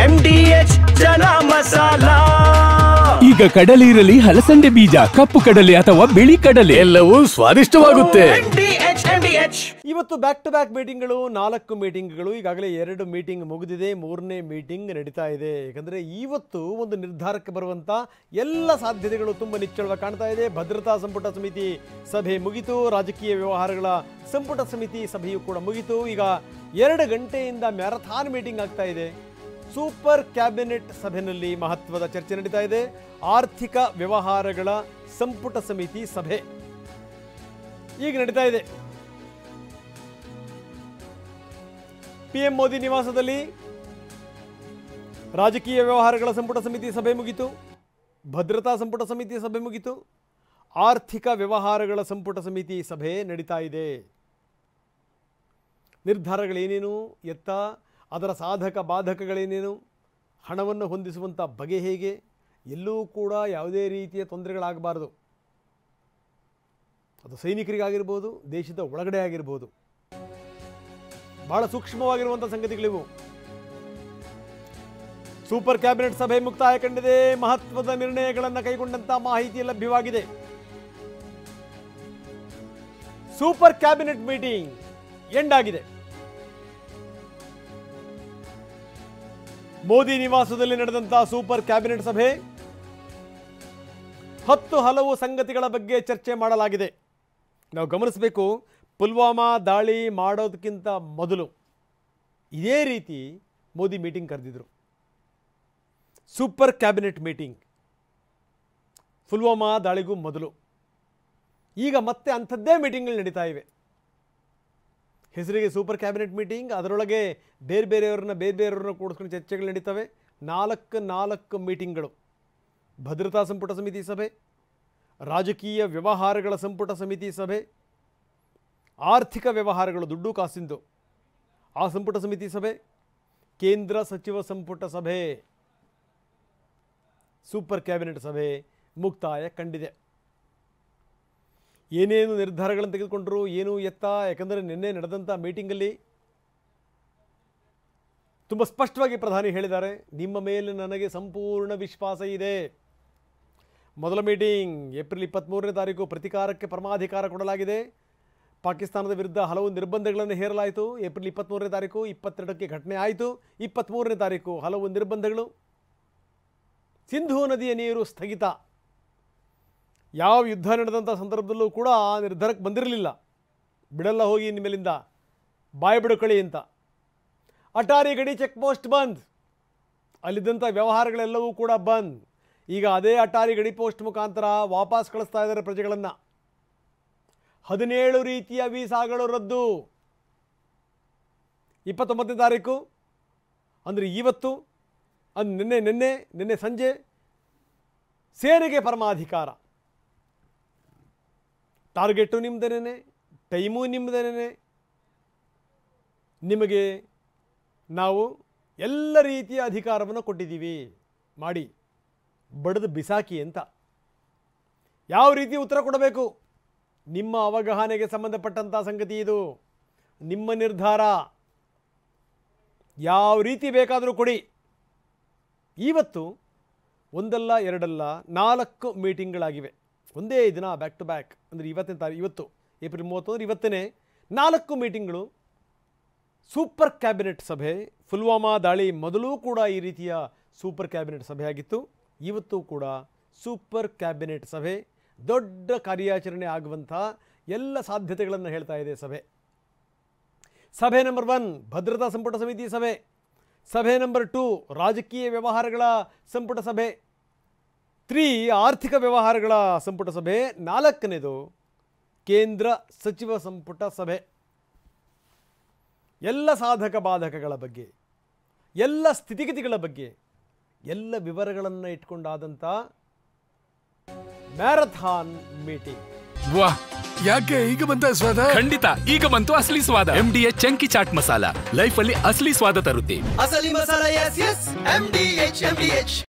MDH chana masala. ಈಗ ಕಡಲೆ ಇರಲಿ, ಹಲಸಂದೆ ಬೀಜ, ಕಪ್ಪು ಕಡಲೆ ಅಥವಾ ಬಿಳಿ ಕಡಲೆ, ಎಲ್ಲವೂ ಸ್ವಾದಿಷ್ಟವಾಗುತ್ತೆ. ಇವತ್ತು ಬ್ಯಾಕ್ ಟು ಬ್ಯಾಕ್ ಮೀಟಿಂಗ್ಗಳು, 4 ಮೀಟಿಂಗ್ಗಳು. ಈಗಾಗಲೇ 2 ಮೀಟಿಂಗ್ ಮುಗಿದಿದೆ, 3ನೇ ಮೀಟಿಂಗ್ ನಡೀತಾ ಇದೆ. ಯಾಕಂದರೆ ಇವತ್ತು ಒಂದು ನಿರ್ಧಾರಕ್ಕೆ ಬರುವಂಥ ಎಲ್ಲ ಸಾಧ್ಯತೆಗಳು ತುಂಬ ನಿಚ್ಚಳವಾಗಿ ಕಾಣ್ತಾ ಇದೆ. ಭದ್ರತಾ ಸಂಪುಟ ಸಮಿತಿ ಸಭೆ ಮುಗಿತು, ರಾಜಕೀಯ ವ್ಯವಹಾರಗಳ ಸಂಪುಟ ಸಮಿತಿ ಸಭೆಯು ಕೂಡ ಮುಗಿತು. ಈಗ 2 ಗಂಟೆಯಿಂದ ಮ್ಯಾರಥಾನ್ ಮೀಟಿಂಗ್ ಆಗ್ತಾ ಇದೆ. ಸೂಪರ್ ಕ್ಯಾಬಿನೆಟ್ ಸಭೆಯಲ್ಲಿ ಮಹತ್ವದ ಚರ್ಚೆ ನಡೀತಾ ಇದೆ. ಆರ್ಥಿಕ ವ್ಯವಹಾರಗಳ ಸಂಪುಟ ಸಮಿತಿ ಸಭೆ ಈಗ ನಡೀತಾ ಇದೆ. PM ಮೋದಿ ನಿವಾಸದಲ್ಲಿ ರಾಜಕೀಯ ವ್ಯವಹಾರಗಳ ಸಂಪುಟ ಸಮಿತಿ ಸಭೆ ಮುಗಿತು, ಭದ್ರತಾ ಸಂಪುಟ ಸಮಿತಿ ಸಭೆ ಮುಗಿತು, ಆರ್ಥಿಕ ವ್ಯವಹಾರಗಳ ಸಂಪುಟ ಸಮಿತಿ ಸಭೆ ನಡೀತಾ ಇದೆ. ನಿರ್ಧಾರಗಳೇನೇನು, ಎತ್ತ ಅದರ ಸಾಧಕ ಬಾಧಕಗಳೇನೇನು, ಹಣವನ್ನು ಹೊಂದಿಸುವಂಥ ಬಗೆ ಹೇಗೆ, ಎಲ್ಲೂ ಕೂಡ ಯಾವುದೇ ರೀತಿಯ ತೊಂದರೆಗಳಾಗಬಾರ್ದು. ಅದು ಸೈನಿಕರಿಗಾಗಿರ್ಬೋದು, ದೇಶದ ಒಳಗಡೆ ಆಗಿರ್ಬೋದು. ಬಹಳ ಸೂಕ್ಷ್ಮವಾಗಿರುವಂಥ ಸಂಗತಿಗಳಿವು. ಸೂಪರ್ ಕ್ಯಾಬಿನೆಟ್ ಸಭೆ ಮುಕ್ತಾಯ ಕಂಡಿದೆ. ಮಹತ್ವದ ನಿರ್ಣಯಗಳನ್ನು ಕೈಗೊಂಡಂತ ಮಾಹಿತಿ ಲಭ್ಯವಾಗಿದೆ. ಸೂಪರ್ ಕ್ಯಾಬಿನೆಟ್ ಮೀಟಿಂಗ್ ಎಂಡ್ ಆಗಿದೆ. ಮೋದಿ ನಿವಾಸದಲ್ಲಿ ನಡೆದಂತಹ ಸೂಪರ್ ಕ್ಯಾಬಿನೆಟ್ ಸಭೆ 10 ಹಲವು ಸಂಗತಿಗಳ ಬಗ್ಗೆ ಚರ್ಚೆ ಮಾಡಲಾಗಿದೆ. ನಾವು ಗಮನಿಸಬೇಕು, ಪುಲ್ವಾಮಾ ದಾಳಿ ಮಾಡೋದಕ್ಕಿಂತ ಮೊದಲು ಇದೇ ರೀತಿ ಮೋದಿ ಮೀಟಿಂಗ್ ಕರೆದಿದ್ರು. ಸೂಪರ್ ಕ್ಯಾಬಿನೆಟ್ ಮೀಟಿಂಗ್ ಪುಲ್ವಾಮಾ ದಾಳಿಗೂ ಮೊದಲು. ಈಗ ಮತ್ತೆ ಅಂಥದ್ದೇ ಮೀಟಿಂಗ್ಗಳು ನಡೀತಾ ಇವೆ. ಹೆಸರಿಗೆ ಸೂಪರ್ ಕ್ಯಾಬಿನೆಟ್ ಮೀಟಿಂಗ್, ಅದರೊಳಗೆ ಬೇರೆ ಬೇರೆಯವರನ್ನ ಕೂಡಿಸ್ಕೊಂಡು ಚರ್ಚೆಗಳು ನಡೀತವೆ. 4 ಮೀಟಿಂಗ್ಗಳು. ಭದ್ರತಾ ಸಂಪುಟ ಸಮಿತಿ ಸಭೆ, ರಾಜಕೀಯ ವ್ಯವಹಾರಗಳ ಸಂಪುಟ ಸಮಿತಿ ಸಭೆ, ಆರ್ಥಿಕ ವ್ಯವಹಾರಗಳು ದುಡ್ಡು ಕಾಸಿಂದು ಆ ಸಂಪುಟ ಸಮಿತಿ ಸಭೆ, ಕೇಂದ್ರ ಸಚಿವ ಸಂಪುಟ ಸಭೆ. ಸೂಪರ್ ಕ್ಯಾಬಿನೆಟ್ ಸಭೆ ಮುಕ್ತಾಯ ಕಂಡಿದೆ. ಏನೇನು ನಿರ್ಧಾರಗಳನ್ನು ತೆಗೆದುಕೊಂಡರು, ಏನು ಎತ್ತ, ಯಾಕಂದರೆ ನಿನ್ನೆ ನಡೆದಂಥ ಮೀಟಿಂಗಲ್ಲಿ ತುಂಬ ಸ್ಪಷ್ಟವಾಗಿ ಪ್ರಧಾನಿ ಹೇಳಿದ್ದಾರೆ, ನಿಮ್ಮ ಮೇಲೆ ನನಗೆ ಸಂಪೂರ್ಣ ವಿಶ್ವಾಸ ಇದೆ. ಮೊದಲ ಮೀಟಿಂಗ್ ಏಪ್ರಿಲ್ 23ನೇ ತಾರೀಕು, ಪ್ರತಿಕಾರಕ್ಕೆ ಪರಮಾಧಿಕಾರ ಕೊಡಲಾಗಿದೆ. ಪಾಕಿಸ್ತಾನದ ವಿರುದ್ಧ ಹಲವು ನಿರ್ಬಂಧಗಳನ್ನು ಹೇರಲಾಯಿತು. ಏಪ್ರಿಲ್ 23ನೇ ತಾರೀಕು, 22ಕ್ಕೆ ಘಟನೆ ಆಯಿತು. 23ನೇ ತಾರೀಕು ಹಲವು ನಿರ್ಬಂಧಗಳು. ಸಿಂಧೂ ನದಿಯ ನೀರು ಸ್ಥಗಿತ. ಯಾವ ಯುದ್ಧ ನಡೆದಂಥ ಸಂದರ್ಭದಲ್ಲೂ ಕೂಡ ಆ ನಿರ್ಧಾರಕ್ಕೆ ಬಂದಿರಲಿಲ್ಲ. ಬಿಡಲ್ಲ ಹೋಗಿ ನಿಮ್ಮೇಲಿಂದ, ಬಾಯಿ ಬಿಡುಕಳಿ ಅಂತ. ಅಟಾರಿ ಗಡಿ ಚೆಕ್ ಪೋಸ್ಟ್ ಬಂದ್, ಅಲ್ಲಿದ್ದಂಥ ವ್ಯವಹಾರಗಳೆಲ್ಲವೂ ಕೂಡ ಬಂದ್. ಈಗ ಅದೇ ಅಟಾರಿ ಗಡಿ ಪೋಸ್ಟ್ ಮುಖಾಂತರ ವಾಪಸ್ ಕಳಿಸ್ತಾ ಇದ್ದಾರೆ ಪ್ರಜೆಗಳನ್ನು. 17 ರೀತಿಯ ವೀಸಾಗಳು ರದ್ದು. 29ನೇ ತಾರೀಕು ಅಂದರೆ ಇವತ್ತು, ನಿನ್ನೆ ಸಂಜೆ ಸೇನೆಗೆ ಪರಮಾಧಿಕಾರ. Target ನಿಮ್ಮದೇನೆ, time ನಿಮ್ಮದೇನೆ. ನಿಮಗೆ ನಾವು ಎಲ್ಲ ರೀತಿಯ ಅಧಿಕಾರವನ್ನು ಕೊಟ್ಟಿದ್ದೀವಿ, ಮಾಡಿ ಬಡಿದು ಬಿಸಾಕಿ ಅಂತ. ಯಾವ ರೀತಿ ಉತ್ತರ ಕೊಡಬೇಕು, ನಿಮ್ಮ ಅವಗಾಹನೆಗೆ ಸಂಬಂಧಪಟ್ಟಂಥ ಸಂಗತಿ ಇದು. ನಿಮ್ಮ ನಿರ್ಧಾರ, ಯಾವ ರೀತಿ ಬೇಕಾದರೂ ಕೊಡಿ. ಇವತ್ತು ಒಂದಲ್ಲ ಎರಡಲ್ಲ 4 ಮೀಟಿಂಗ್ಗಳಾಗಿವೆ. ಒಂದೇ ದಿನ ಬ್ಯಾಕ್ ಟು ಬ್ಯಾಕ್. ಅಂದರೆ ಇವತ್ತು ಏಪ್ರಿಲ್ 31 ಇವತ್ತೇ 4 ಮೀಟಿಂಗ್ಗಳು. ಸೂಪರ್ ಕ್ಯಾಬಿನೆಟ್ ಸಭೆ. ಪುಲ್ವಾಮಾ ದಾಳಿ ಮೊದಲೂ ಕೂಡ ಈ ರೀತಿಯ ಸೂಪರ್ ಕ್ಯಾಬಿನೆಟ್ ಸಭೆ ಆಗಿತ್ತು. ಇವತ್ತು ಕೂಡ ಸೂಪರ್ ಕ್ಯಾಬಿನೆಟ್ ಸಭೆ. ದೊಡ್ಡ ಕಾರ್ಯಾಚರಣೆ ಆಗುವಂಥ ಎಲ್ಲ ಸಾಧ್ಯತೆಗಳನ್ನು ಹೇಳ್ತಾ ಇದೆ ಸಭೆ. ಸಭೆ ನಂಬರ್ 1 ಭದ್ರತಾ ಸಂಪುಟ ಸಮಿತಿ ಸಭೆ. ಸಭೆ ನಂಬರ್ 2 ರಾಜಕೀಯ ವ್ಯವಹಾರಗಳ ಸಂಪುಟ ಸಭೆ. 3 ಆರ್ಥಿಕ ವ್ಯವಹಾರಗಳ ಸಂಪುಟ ಸಭೆ. 4ನೇದು ಕೇಂದ್ರ ಸಚಿವ ಸಂಪುಟ ಸಭೆ. ಎಲ್ಲ ಸಾಧಕ ಬಾಧಕಗಳ ಬಗ್ಗೆ, ಎಲ್ಲ ಸ್ಥಿತಿಗತಿಗಳ ಬಗ್ಗೆ, ಎಲ್ಲ ವಿವರಗಳನ್ನು ಇಟ್ಕೊಂಡಾದಂಥ ಮ್ಯಾರಥಾನ್ ಮೀಟಿಂಗ್. ವಾಹ್, ಯಾಕೆ ಈಗ ಬಂತ ಸ್ವಾದ? ಖಂಡಿತ ಈಗ ಬಂತು ಅಸಲಿ ಸ್ವಾದ. MDH chunky chaat masala life ಅಲ್ಲಿ ಅಸಲಿ ಸ್ವಾದ ತರುತ್ತೆ. ಅಸಲಿ ಮಸಾಲ, ಎಸ್ ಎಸ್ MDH.